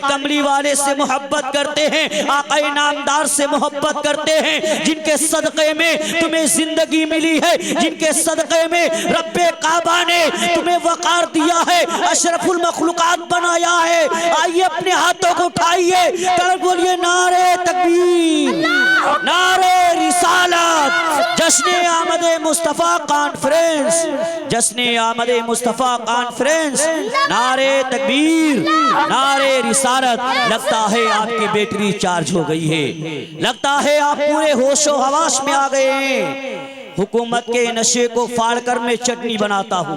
कमली वाले से मोहब्बत करते हैं, आका नामदार से मोहब्बत करते हैं, जिनके सदक़े में तुम्हें जिंदगी मिली है, जिनके सदक़े में रब्बे काबा ने तुम्हें वक़ार दिया है, अशरफुल मखलूक़ात बनाया है। आइए अपने हाथों को उठाइए, कर बोलिए नारे तकबीर, नारे रिसालत। जश्न आमदे मुस्तफ़ा कॉन्फ्रेंस, जश्न आमदे मुस्तफ़ा कॉन्फ्रेंस, नारे तकबीर, नारे रिसालत। लगता है आपकी बैटरी चार्ज हो गई है, लगता है आप पूरे होशो हवास में आ गए हैं। हुकूमत के नशे को फाड़ कर मैं चटनी बनाता हूँ,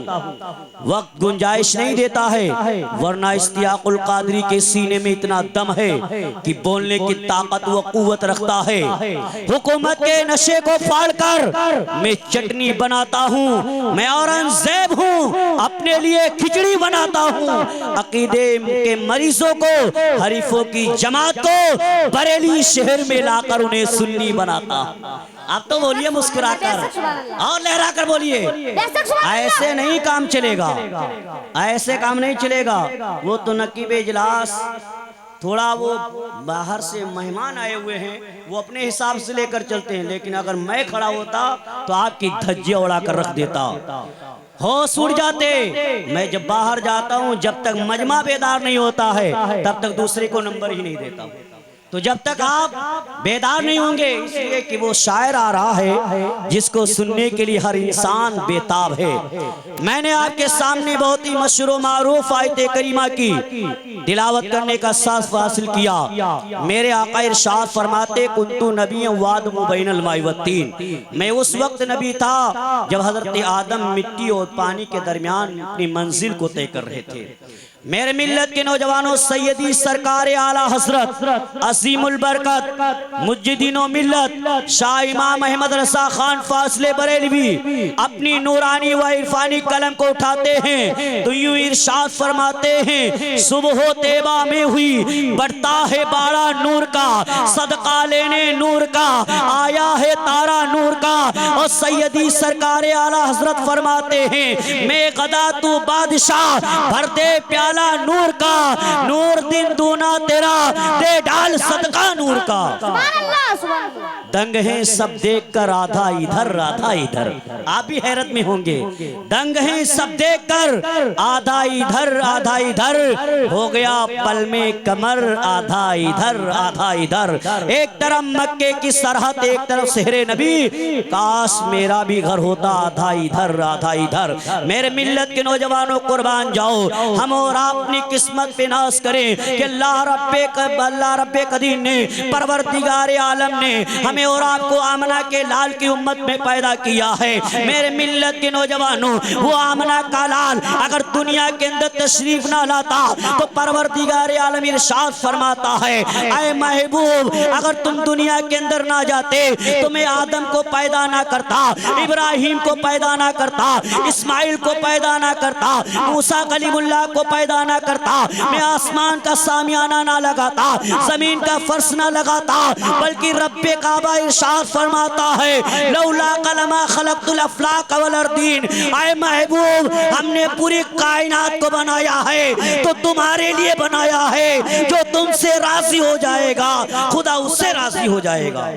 वक्त गुंजाइश नहीं देता है, वरना इस्तियाकुल कादरी के सीने में इतना दम है कि बोलने की ताकत व कुव्वत रखता है। हुकूमत के नशे को फाड़ कर मैं चटनी बनाता हूँ, मैं औरंगजेब हूँ, अपने लिए खिचड़ी बनाता हूँ। अकीदे के मरीजों को, हरीफों की जमात को बरेली शहर में लाकर उन्हें सुन्नी बनाता। आप तो बोलिए मुस्कुराकर और लहरा कर बोलिए, ऐसे नहीं काम चलेगा, ऐसे काम नहीं चलेगा। वो तो नकीब इजलास, थोड़ा वो बाहर से मेहमान आए हुए हैं, वो अपने हिसाब से लेकर चलते हैं, लेकिन अगर मैं खड़ा होता तो आपकी धज्जे उड़ा कर रख देता, होश उड़ जाते। मैं जब बाहर जाता हूँ, जब तक मजमा बेदार नहीं होता है तब तक दूसरे को नंबर ही नहीं देता। तो जब तक आप बेदार नहीं होंगे, इसलिए कि वो शायर आ रहा है जिसको सुनने के लिए हर इंसान बेताब है। मैंने आपके सामने बहुत ही मशहूर मारूफ आयत करीमा की तिलावत करने का साथ हासिल किया। मेरे आका इरशाद फरमाते, कुंतु नबी वादमु बैनल माई वत्तीन, मैं उस वक्त नबी था जब हजरत आदम मिट्टी और पानी के दरमियान अपनी मंजिल को तय कर रहे थे। मेरे मिल्लत के नौजवानों, सैयदी सरकार आला हजरत असीमुल बरकत मुज्जिदीनो मिल्लत शाह इमाम अहमद रसा खान फासले बरेलवी अपनी नूरानी व इरफानी कलम को उठाते हैं तो यूं इरशाद फरमाते हैं, सुबह तैबा में हुई बढ़ता है बाड़ा नूर का, सदका लेने नूर का आया है तारा नूर का। और सैयदी सरकार आला हजरत फरमाते हैं, मैं गदा तू बादशाह भर दे प्याला नूर का, नूर दिन दूना तेरा दे डाल सदका नूर का। दंग हैं सब देखकर आधा इधर आधा इधर, आप भी हैरत में होंगे। दंग हैं सब देखकर आधा इधर आधा इधर, हो गया पल में कमर आधा इधर आधा इधर। एक तरफ मक्के की सरहद, एक तरफ शहरे नबी, काश मेरा भी घर होता आधा इधर आधा इधर। मेरे मिल्लत के नौजवानों कुर्बान जाओ, हम और अपनी किस्मत पे नाज करें कि अल्लाह रब्बे कदीर ने, परवरदिगार आलम ने हमें और आपको आमना के लाल की उम्मत में पैदा किया है। मेरे मिल्लत के नौजवानों, वो आमना का लाल अगर दुनिया के अंदर तशरीफ ना लाता तो परवरदिगार आलम इरशाद फरमाता है, ऐ महबूब अगर तुम दुनिया के अंदर ना जाते तो मैं आदम को पैदा ना करता, इब्राहिम को पैदा ना करता, इस्माइल को पैदा ना करता, मूसा कलीमुल्लाह को पैदा ना करता, मैं आसमान का सामियाना ना लगाता, जमीन का फर्श ना लगाता, बल्कि रब्बे काबा इरशाद फरमाता है, लौला कलमा खलक़तुल अफ़लाक वल अर्दीन, ऐ महबूब हमने पूरी कायनात को बनाया है तो तुम्हारे लिए बनाया है, जो तुमसे राजी हो जाएगा खुदा उससे राजी हो जाएगा।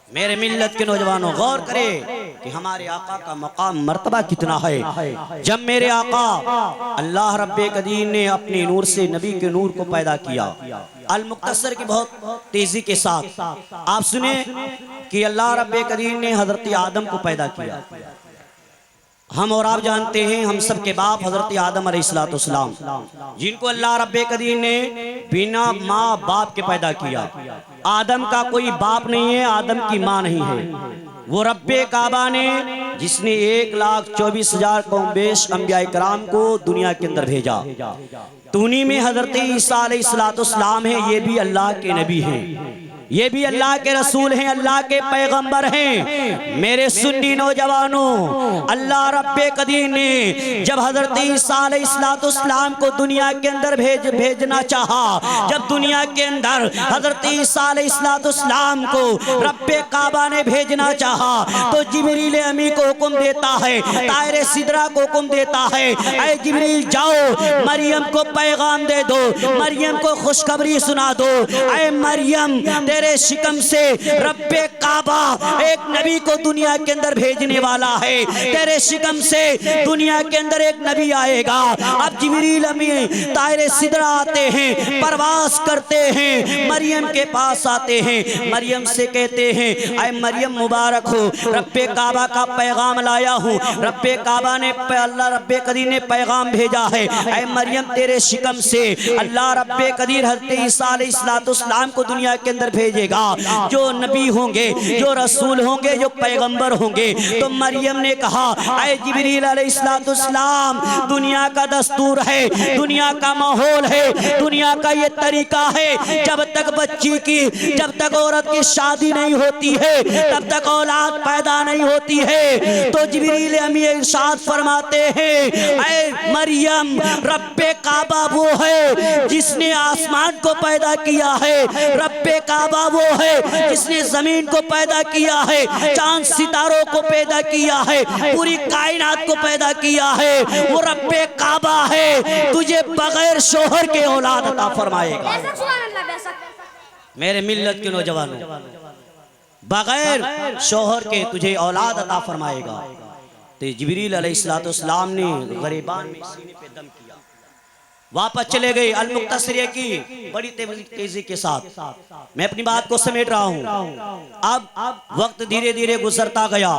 मेरे मिल्लत के नौजवानों, गौर करें कि हमारे आका का मकाम मर्तबा कितना है। जब मेरे आका अल्लाह रब्बे कदीर ने अपने नूर से नबी के नूर को पैदा किया, अल मुख्तसर की बहुत तेजी के साथ आप सुने कि अल्लाह रब्बे कदीर ने हजरत आदम को पैदा किया। हम और आप जानते हैं, हम सब के बाप हजरत आदम अलैहिस्सलाम, जिनको अल्लाह रब्बे कदीर ने बिना माँ बाप के पैदा किया। आदम का कोई बाप नहीं है, आदम की माँ नहीं है। वो रब्बे काबा ने जिसने 1,24,000 कौम बेश अंबिया इकराम को दुनिया के अंदर भेजा, तो उन्हीं में हजरत ईसा अलैहिस्सलाम है, ये भी अल्लाह के नबी हैं। ये भी अल्लाह के रसूल हैं, अल्लाह के पैगंबर हैं। मेरे सुन्नी नौजवानों, अल्लाह रब्बे कदीर ने जब हजरत ईसा अलैहिस्सलाम को दुनिया के अंदर भेजना चाहा, जब दुनिया के अंदर हजरत ईसा अलैहिस्सलाम को रब्बे काबा ने भेजना चाहा, तो जिब्रील अमी को हुक्म देता है, तायरे सिदरा को हुक्म देता है, ऐ जिब्रील जाओ मरियम को पैगाम दे दो, मरियम को खुशखबरी सुना दो, ऐ मरियम तेरे शिकम से रब्बे काबा एक नबी को दुनिया के अंदर भेजने वाला है, तेरे शिकम से दुनिया के अंदर एक नबी आएगा। अब जिब्रील अमी तायरे सिदरा आते हैं, परवास करते हैं, मरियम के पास आते हैं, मरियम से कहते हैं ऐ मरियम मुबारक हो, रब्बे काबा का पैगाम लाया हूँ, रब्बे काबा ने अल्लाह रब्बे कदीर ने पैगाम भेजा है, ऐ मरियम तेरे शिकम से अल्लाह रब्बे कदीर हज़रत ईसा अलैहिस्सलाम को दुनिया के अंदर भेजेगा, जो नबी होंगे, जो रसूल होंगे, जो पैगंबर होंगे। तो मरियम ने कहा ऐ जिब्रील अलैहिस्सलाम, दुनिया का दस्तूर है, दुनिया का माहौल है, दुनिया का ये तरीका है, जब तक बच्ची की, जब तक औरत की शादी नहीं होती है, तब तक औलाद पैदा नहीं होती है। तो जिब्रील अमी इरशाद फरमाते हैं ऐ मरियम रब्बे काबा वो है जिसने आसमान को पैदा किया है, रब्बे काबा वो है जिसने जमीन को पैदा किया है, चांद सितारों को पैदा किया है, पूरी कायनात को पैदा किया है, वो रब्बे काबा है, तुझे बगैर शोहर के औलाद अता फरमाएगा। मेरे मिल्लत के नौजवानों, बगैर शोहर के तुझे औलाद अता फरमाएगा। तो जिब्रील अलैहिस्सलाम ने गरीबान में सीने पे दम किया, वापस चले गए। अल-मुक्तसर की बड़ी तेजी के साथ मैं अपनी बात को समेट रहा हूँ। अब वक्त धीरे धीरे गुजरता गया,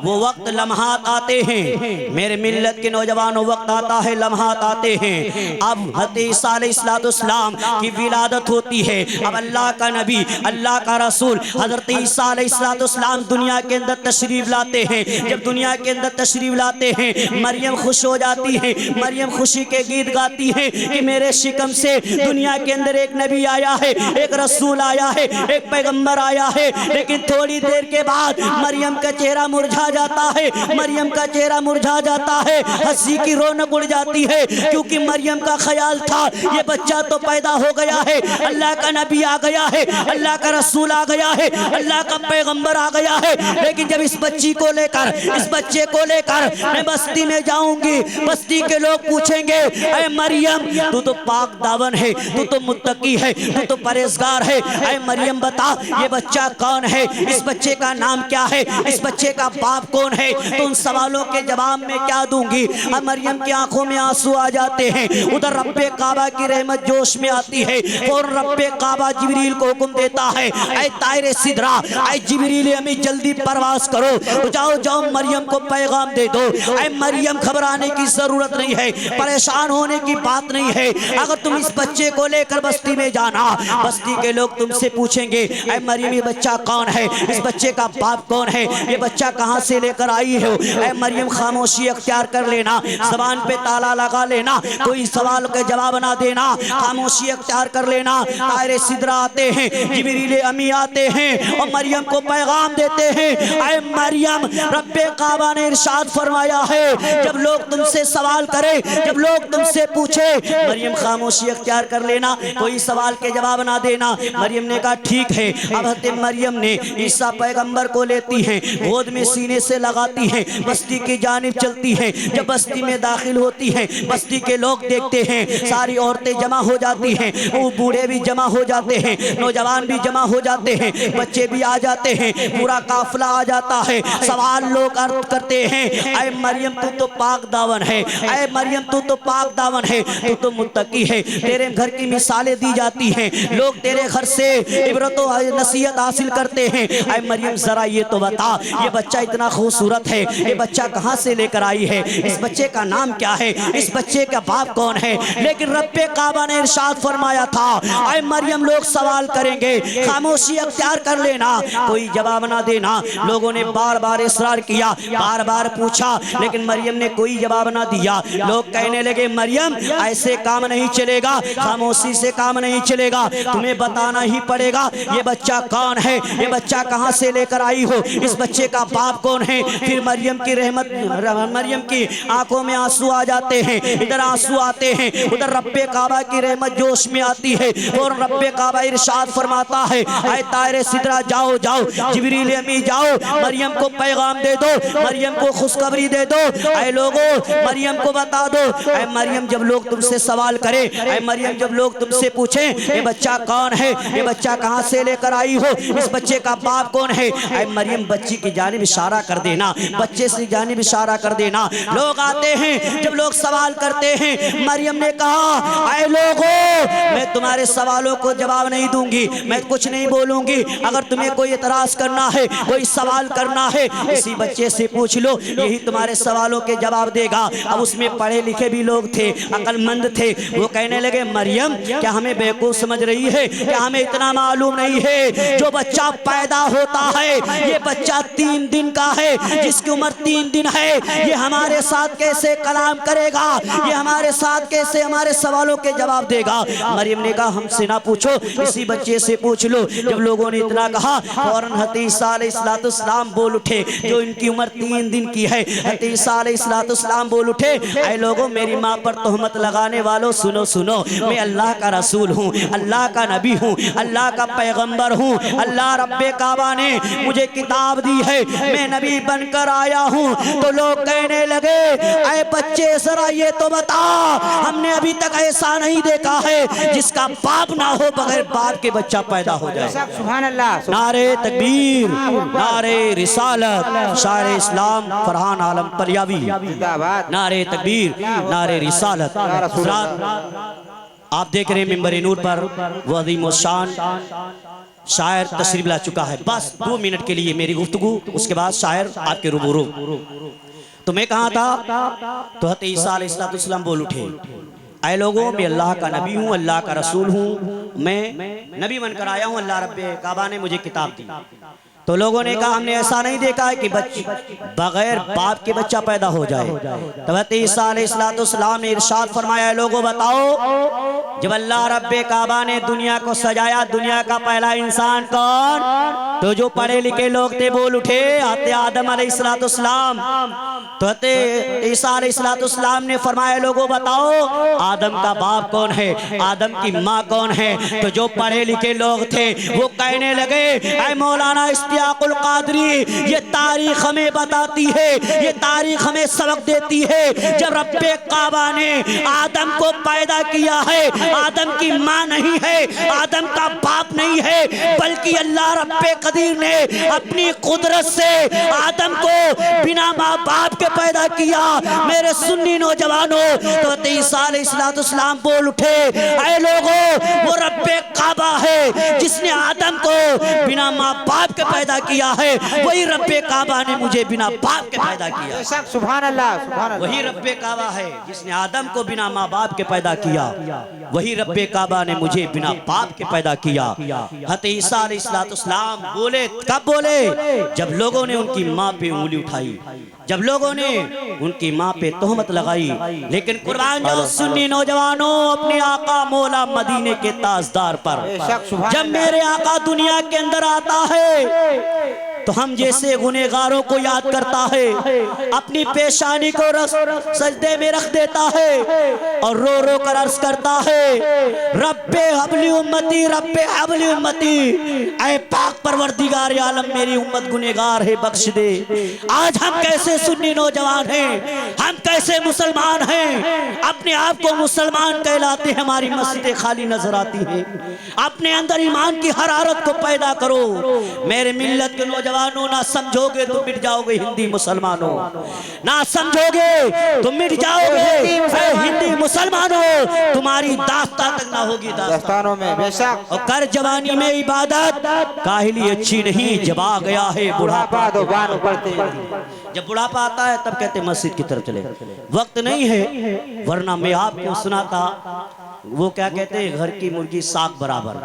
वो वक्त लम्हात आते हैं मेरे मिल्लत के नौजवानों, वक्त आता है, लम्हात आते हैं। अब हज़रत ईसा अलैहिस्सलाम की विलादत होती है। अब अल्लाह का नबी, अल्लाह का रसूल हज़रत ईसा अलैहिस्सलाम दुनिया के अंदर तशरीफ लाते हैं। जब दुनिया के अंदर तशरीफ लाते हैं, मरियम खुश हो जाती है, मरियम खुशी के गीत गाती है कि मेरे शिकम से दुनिया के अंदर एक नबी आया है, एक रसूल आया है, एक पैगंबर आया है। लेकिन थोड़ी देर के बाद मरियम का चेहरा मुरझा जाता है, मरियम का चेहरा मुरझा जाता है, हंसी की रौनक उड़ जाती है, क्योंकि मरियम का ख्याल था ये बच्चा तो पैदा हो गया है, अल्लाह का नबी आ गया है, अल्लाह का रसूल आ गया है, अल्लाह का पैगंबर आ गया है। लेकिन जब इस बच्ची को लेकर, इस बच्चे को लेकर मैं बस्ती में जाऊंगी, बस्ती के लोग पूछेंगे ऐ मरियम तू तो पाक दावन है, तू तो मुत्तकी है, तू तो परहेजगार है, ऐ मरियम बता ये बच्चा कौन है, इस बच्चे का नाम क्या है, इस बच्चे का बाप कौन है। तो उन सवालों के जवाब में क्या दूंगी। अब मरियम की आंखों में आंसू आ जाते हैं, उधर रब्बे काबा की रहमत जोश में आती है, और रब्बे काबा जिब्रील को हुक्म देता है ऐ तायरे सिदरा, ऐ जिब्रील अमी जल्दी परवास करो, जाओ जाओ मरियम को पैगाम दे दो। ऐ मरियम घबराने की जरूरत नहीं है, परेशान होने की बात नहीं है। अगर तुम इस बच्चे को लेकर बस्ती में जाना, बस्ती के लोग तुमसे पूछेंगे ऐ मरियम ये बच्चा कौन है, इस बच्चे का बाप कौन है, ये बच्चा कहां से लेकर आई हो। ऐ मरियम खामोशी अख्तियार कर लेना, ज़बान पे ताला लगा लेना, कोई सवाल के जवाब ना देना, खामोशी अख्तियार कर लेना। तायरे सिदरा आते हैं, जिब्रील अमी आते हैं और मरियम को पैगाम देते हैं ऐ मरियम रब्बे काबा ने इरशाद फरमाया है जब लोग तुमसे सवाल करें, जब लोग तुमसे पूछे मरियम खामोशी अख्तियार कर लेना, कोई सवाल के जवाब ना देना। मरियम ने कहा ठीक है। अब हज़रत मरियम ने ईसा पैगंबर को लेती हैं, गोद में सीने से लगाती हैं, बस्ती की जानिब चलती हैं। जब बस्ती में दाखिल होती हैं, बस्ती के लोग देखते हैं सारी औरतें जमा हो जाती हैं, वो बूढ़े भी जमा हो जाते हैं, नौजवान भी जमा हो जाते हैं, बच्चे भी आ जाते हैं, पूरा काफिला आ जाता है। सवाल लोग अर्ज करते हैं ऐ मरियम तू तो पाक दावन है, ऐ मरियम तू तो पाक दावन है, तू तो मुत्तकी है, तेरे घर की मिसालें दी जाती हैं, लोग तेरे घर से इबरत और नसीहत हासिल करते हैं। ऐ मरियम जरा ये तो बता ये बच्चा इतना खूबसूरत है, ये बच्चा कहाँ से लेकर आई है, इस बच्चे का नाम क्या है, इस बच्चे का बाप कौन है। लेकिन रब्बे काबा ने इरशाद फरमाया था ऐ मरियम लोग सवाल करेंगे, खामोशी अख्तियार कर लेना, कोई जवाब ना देना। लोगों ने बार बार इसरार किया, बार बार पूछा, लेकिन मरियम ने कोई जवाब ना दिया। लोग कहने लगे मरियम ऐसे काम नहीं चलेगा, खामोशी से काम काम नहीं चलेगा, तुम्हें बताना ही पड़ेगा ये बच्चा कौन है, ये बच्चा कहाँ से लेकर आई हो, इस बच्चे का बाप कौन है। फिर मरियम की रहमत, मरियम की आंखों में आंसू आ जाते हैं, इधर आंसू आते हैं, उधर रब्बे काबा की रहमत जोश में आती है और रब्बे काबा इरशाद फरमाता है, ऐ तारे सिदरा जाओ जाओ, जिब्रील अमी जाओ, मरियम को पैगाम दे दो, मरियम को खुशखबरी दे दो, ऐ लोगों मरियम को बता दो, ऐ मरियम जब लोग तुमसे सवाल करें, ऐ मरियम जब लोग तुमसे पूछें ये बच्चा कौन है, ये बच्चा कहाँ से लेकर आई हो, इस बच्चे का बाप कौन है, ऐ मरियम बच्ची की जानिब इशारा कर देना, बच्चे से जानिब इशारा कर देना। लोग आते हैं, जब लोग सवाल करते हैं, मरियम ने कहा ऐ लोगों मैं तुम्हारे सवालों को जवाब नहीं दूंगी, मैं कुछ नहीं बोलूंगी, अगर तुम्हें कोई एतराज करना है, कोई सवाल करना है, इसी बच्चे से पूछ लो, यही तुम्हारे सवालों के जवाब देगा। अब उसमें पढ़े लिखे भी लोग थे, अक्लमंद थे, वो कहने लगे मरियम क्या हमें बेवकूफ समझ रही है, क्या हमें इतना मालूम नहीं है जो बच्चा पैदा होता है ये बच्चा 3 दिन का है, जिसकी उम्र 3 दिन है, ये हमारे साथ कैसे कलाम करेगा, ये हमारे साथ कैसे हमारे सवालों के जवाब देगा। मरियम ने कहा हमसे ना पूछो, इसी बच्चे से पूछ लो। जब लोगों ने इतना कहा फौरन हज़रत ईसा अलैहिस्सलाम बोल उठे, जो इनकी उम्र 3 दिन की है, हज़रत ईसा अलैहिस्सलाम बोल उठे, ऐ लोगों मेरी माँ पर तोहमत लगाने वालों सुनो सुनो, मैं अल्लाह का रसूल हूँ, अल्लाह का नबी हूँ, अल्लाह का पैगंबर हूँ, अल्लाह रब्बे काबा ने मुझे किताब दी है, मैं नबी बनकर आया हूँ। तो लोग कहने लगे ऐ बच्चे जरा ये तो बता, हमने अभी तक ऐसा नहीं देखा है जिसका बाप ना हो, बगैर बाप के बच्चा पैदा हो जाए। सुभान अल्लाह, नारे तकबीर, नारे रिसालत, शायर इस्लाम फरहान आलम पलियावी, नारे तकबीर, नारे रिसालत। आप देख रहे हैं मिंबर नूर पर वो अज़ीम शान शायर तशरीफ ला चुका है। बस 2 मिनट के लिए मेरी गुफ्तगू, उसके बाद शायर आपके रूबरू। तो मैं कहाँ था, तो हज़रत ईसा अलैहिस्सलाम बोल उठे, ऐ लोगों मैं अल्लाह का नबी हूँ, अल्लाह का रसूल हूँ, मैं नबी बनकर आया हूँ, अल्लाह रब्बे काबा ने मुझे किताब दी। तो लोगों ने कहा हमने ऐसा नहीं देखा है कि बगैर बाप के बच्चा पैदा हो जाए। तो हज़रत ईसा अलैहिस्सलाम ने इरशाद फरमाया लोगों बताओ, जब अल्लाह रब्बे काबा ने दुनिया को सजाया, दुनिया का पहला इंसान कौन, तो जो पढ़े लिखे लोग थे बोल उठे हज़रत आदम अलैहिस्सलाम। तो हज़रत ईसा अलैहिस्सलाम ने फरमाया लोगों बताओ आदम का बाप कौन है, आदम की माँ कौन है। तो जो पढ़े लिखे लोग थे वो कहने लगे ऐ मौलाना इस्तियाकुल कादरी, ये तारीख हमें बताती है, ये तारीख हमें सबक देती है, जब रब्बे काबा ने आदम को पैदा किया है, आदम की माँ नहीं है, आदम का बाप नहीं है, बल्कि अल्लाह रब्बे कदीर ने अपनी कुदरत से आदम को बिना माँ बाप के पैदा किया। मेरे सुन्नी नौजवानों, तो ईसा अलैहिस्सलाम बोल उठे ऐ लोगों वो रब्बे काबा है जिसने आदम को बिना माँ बाप के पैदा किया है, वही रब्बे काबा ने मुझे बिना बाप के पैदा किया। सुभान अल्लाह, सुभान अल्लाह। वही रब्बे काबा है जिसने आदम को बिना माँ बाप के पैदा किया, वही रब्बे काबा ने मुझे बिना बाप के पैदा किया। हज़रत ईसा अलैहिस्सलाम बोले, कब बोले, जब लोगों ने उनकी माँ पे उंगली उठाई, जब लोगों ने उनकी माँ पे तोहमत लगाई। लेकिन कुर्बान जाओ सुन्नी नौजवानों अपने आका मौला मदीने के ताजदार पर, जब मेरे आका दुनिया के अंदर आता है तो हम जैसे गुनहगारों को याद करता है, अपनी पेशानी को सजदे में रख देता है और रो रो कर अर्ज करता है रब्बे हबली उम्मती, रब्बे हबली उम्मती, ऐ पाक परवरदिगार आलम मेरी उम्मत गुनहगार है बख्श दे। आज हम कैसे सुन्नी नौजवान हैं, हम कैसे मुसलमान हैं, अपने आप को मुसलमान कहलाते हैं, हमारी मस्जिदें खाली नजर आती हैं। अपने अंदर ईमान की हरारत को पैदा करो मेरे मिल्लत के नौजवानों, ना समझोगे तो मिट जाओगे हिंदी मुसलमानों, ना समझोगे तो मिट जाओगे हिंदी मुसलमानों, तुम्हारी दास्तां तक ना होगी दास्तानों में बेशक। और कर जवानी में इबादत काहिली अच्छी नहीं, जब आ गया है बुढ़ापा तो बान पड़ते, जब बुढ़ापा आता है तब कहते मस्जिद की तरफ चले, वक्त नहीं है। वरना मैं आपको सुनाता वो क्या कहते हैं, घर की मुर्गी साग बराबर।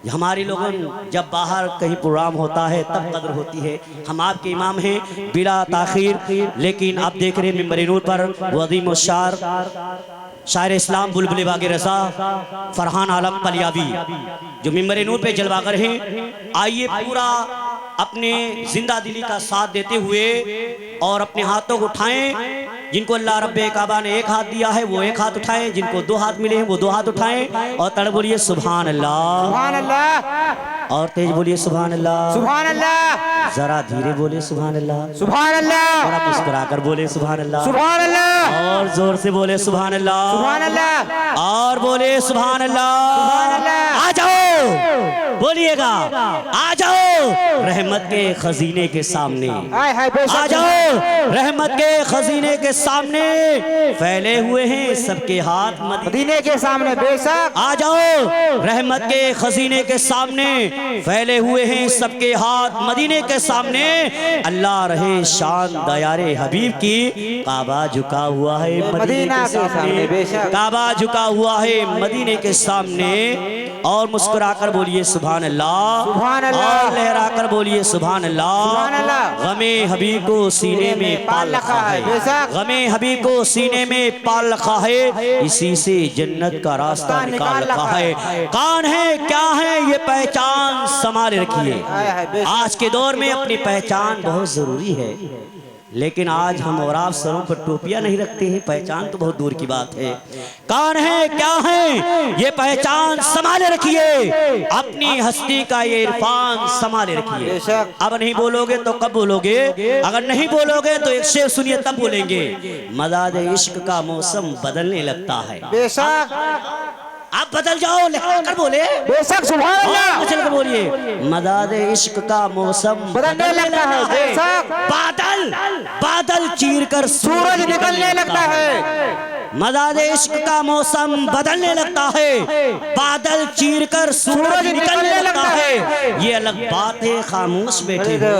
हमारी लोगों जब बाहर कहीं प्रोग्राम होता है तब कदर होती है। हम आपके इमाम हैं बिला ताखीर, लेकिन आप देख रहे हैं मिंबर नूर पर वो अज़ीम शायर शायर इस्लाम बुलबुल बाग़ रज़ा फरहान आलम पलियावी जो मिंबर नूर पे जलवागर हैं, आइए पूरा अपने जिंदा दिली का साथ देते हुए और अपने हाथों को उठाएं। जिनको अल्लाह रब्बे काबा ने एक हाथ दिया है वो एक हाथ उठाएं, जिनको दो हाथ मिले हैं वो दो हाथ उठाएं और तड़ बोलिए सुभान अल्लाह, सुभान अल्लाह, और तेज बोलिए सुभान अल्लाह, सुभान अल्लाह, जरा धीरे बोले सुभान अल्लाह, सुभान अल्लाह, थोड़ा मुस्कुरा कर बोले सुभान अल्लाह, सुभान अल्लाह, और जोर से बोले सुभान अल्लाह, सुभान अल्लाह, और बोले सुभान अल्लाह। सुभान अल्लाह। आ जाओ, बोलिएगा आ जाओ रहमत के खजीने के सामने, हाय हाय बेशक, आ जाओ रहमत के खजीने के सामने, फैले हुए हैं सबके हाथ मदीने के सामने बेशक, आ जाओ रहमत के खजीने के सामने, फैले हुए हैं सबके हाथ मदीने के सामने। अल्लाह रहे शान दयारे हबीब की, काबा झुका हुआ है मदीने के सामने, काबा झुका हुआ है मदीने के सामने। और मुस्कुराकर बोलिए सुभान अल्लाह, सुभान अल्लाह, और लहरा कर बोलिए सुभान अल्लाह। सुभान अल्लाह। गमे हबीब को सीने में पाल रखा है, गमे हबीब को सीने में पाल रखा है, इसी से जन्नत का रास्ता निकाल रखा है। कौन है क्या है ये पहचान संभाले रखिए। आज के दौर में अपनी पहचान बहुत जरूरी है, लेकिन आज हम और आप सरों पर टोपियां नहीं रखते हैं, पहचान तो बहुत दूर की बात है। कौन है क्या है ये पहचान संभाले रखिए, अपनी हस्ती का ये इरफान संभाले रखिए। अब नहीं बोलोगे तो कब बोलोगे, अगर नहीं बोलोगे तो एक शेर सुनिए तब बोलेंगे। मदाद इश्क का मौसम बदलने लगता है, बेशक आप बदल जाओ लेकर बोले बेशक, सुभान अल्लाह, चल कर बोलिए मदाद इश्क का मौसम बदलने लगता है बेशक, बादल बादल चीर कर सूरज निकलने लगता है, मदाद इश्क का मौसम बदलने लगता है, बादल चीर कर सूरज निकलने लगता है। ये अलग बात है खामोश बैठे हो,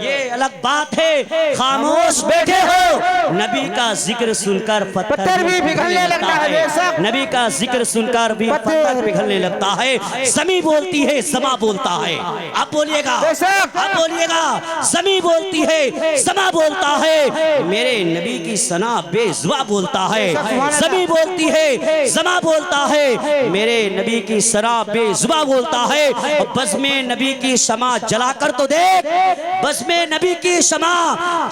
ये अलग बात है खामोश बैठे हो। नबी का जिक्र सुनकर पत्थर भी पिघलने लगता है, नबी का जिक्र सुनकर भी पत्थर पिघलने लगता है। ज़मीं बोलती है समा बोलता है, आप बोलिएगा, आप बोलिएगा, ज़मीं बोलती है समा बोलता है, मेरे नबी की सना बेजुबा बोलता है। ज़मीं बोलती है समा बोलता है, मेरे नबी की सना बेजुबा बोलता है। और बस में नबी की शमा जलाकर तो देख, बस में नबी की शमा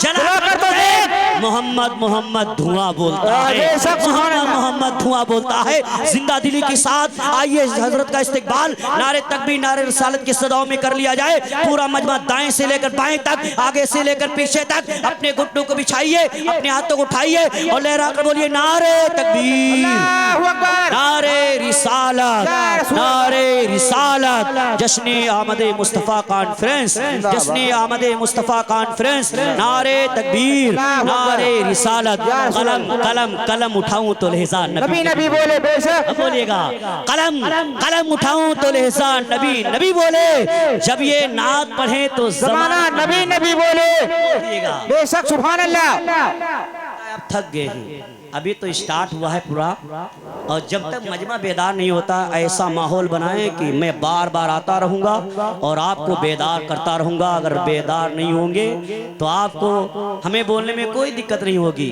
जलाकर तो देख, मोहम्मद मोहम्मद धुआं बोलता है, मोहम्मद मोहम्मद धुआं बोलता है। जिंदा दिली के साथ आइए हजरत का इस्तिकबाल नारे तकबीर नारे रिसालत की सदाओं में कर लिया जाए। पूरा मजमा दाएं से लेकर बाएं तक, आगे से लेकर पीछे तक अपने घुटनों को बिछाइए, अपने हाथों को उठाइए और लहरा कर बोलिए नारे तकबीर, नारे रिसालत, नारे रिसालत। जश्न आमदे मुस्तफ़ा कॉन्फ्रेंस, जश्न आमदे मुस्तफ़ा कॉन्फ्रेंस, नारे तकबीर, नारे रिसालत। कलम कलम कलम उठाऊं तो लहजा नबी नबी बोले बेशक, बोलिएगा, कलम कलम उठाऊं तो लहजा नबी नबी बोले, जब ये नात पढ़े तो ज़माना नबी नबी बोले, बेशक सुभान अल्लाह। अब थक गए हैं, अभी तो स्टार्ट हुआ है पूरा, और जब तक मजमा बेदार नहीं होता ऐसा माहौल बनाएं कि मैं बार बार आता रहूँगा और आपको बेदार करता रहूँगा। अगर बेदार नहीं होंगे तो आपको हमें बोलने में कोई दिक्कत नहीं होगी,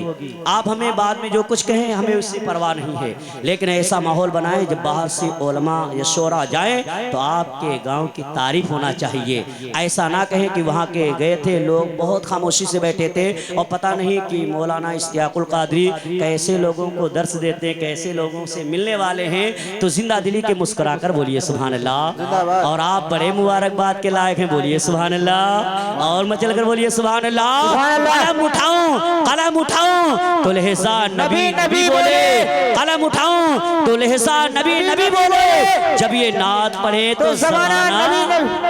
आप हमें बाद में जो कुछ कहें हमें उससे परवाह नहीं है, लेकिन ऐसा माहौल बनाएं जब बाहर से उलमा या शोरा जाएं तो आपके गाँव की तारीफ होना चाहिए। ऐसा ना कहें कि वहाँ के गए थे लोग बहुत खामोशी से बैठे थे और पता नहीं कि मौलाना इश्तियाकुल कादरी कैसे लोगों को दर्स देते हैं, कैसे लोगों से मिलने वाले हैं। तो जिंदा दिली के मुस्कुराकर बोलिए सुभान अल्लाह, और आप बड़े मुबारकबाद के लायक हैं, बोलिए सुभान अल्लाह, और मचल कर बोलिए सुभान अल्लाह। कलम उठाऊं, कलम उठाऊं तो लहजा नबी नबी बोले, कलम उठाऊं तो लहजा नबी नबी बोले, जब ये नात पढ़े तो ज़माना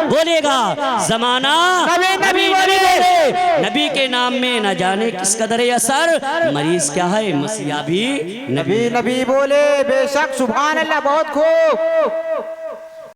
बोलेगा, ज़माना नबी नबी बोले। नबी के नाम में न जाने किस कदर असर, मरीज क्या है मसीहा भी नबी नबी बोले, बेशक सुभान अल्लाह, बहुत खूब।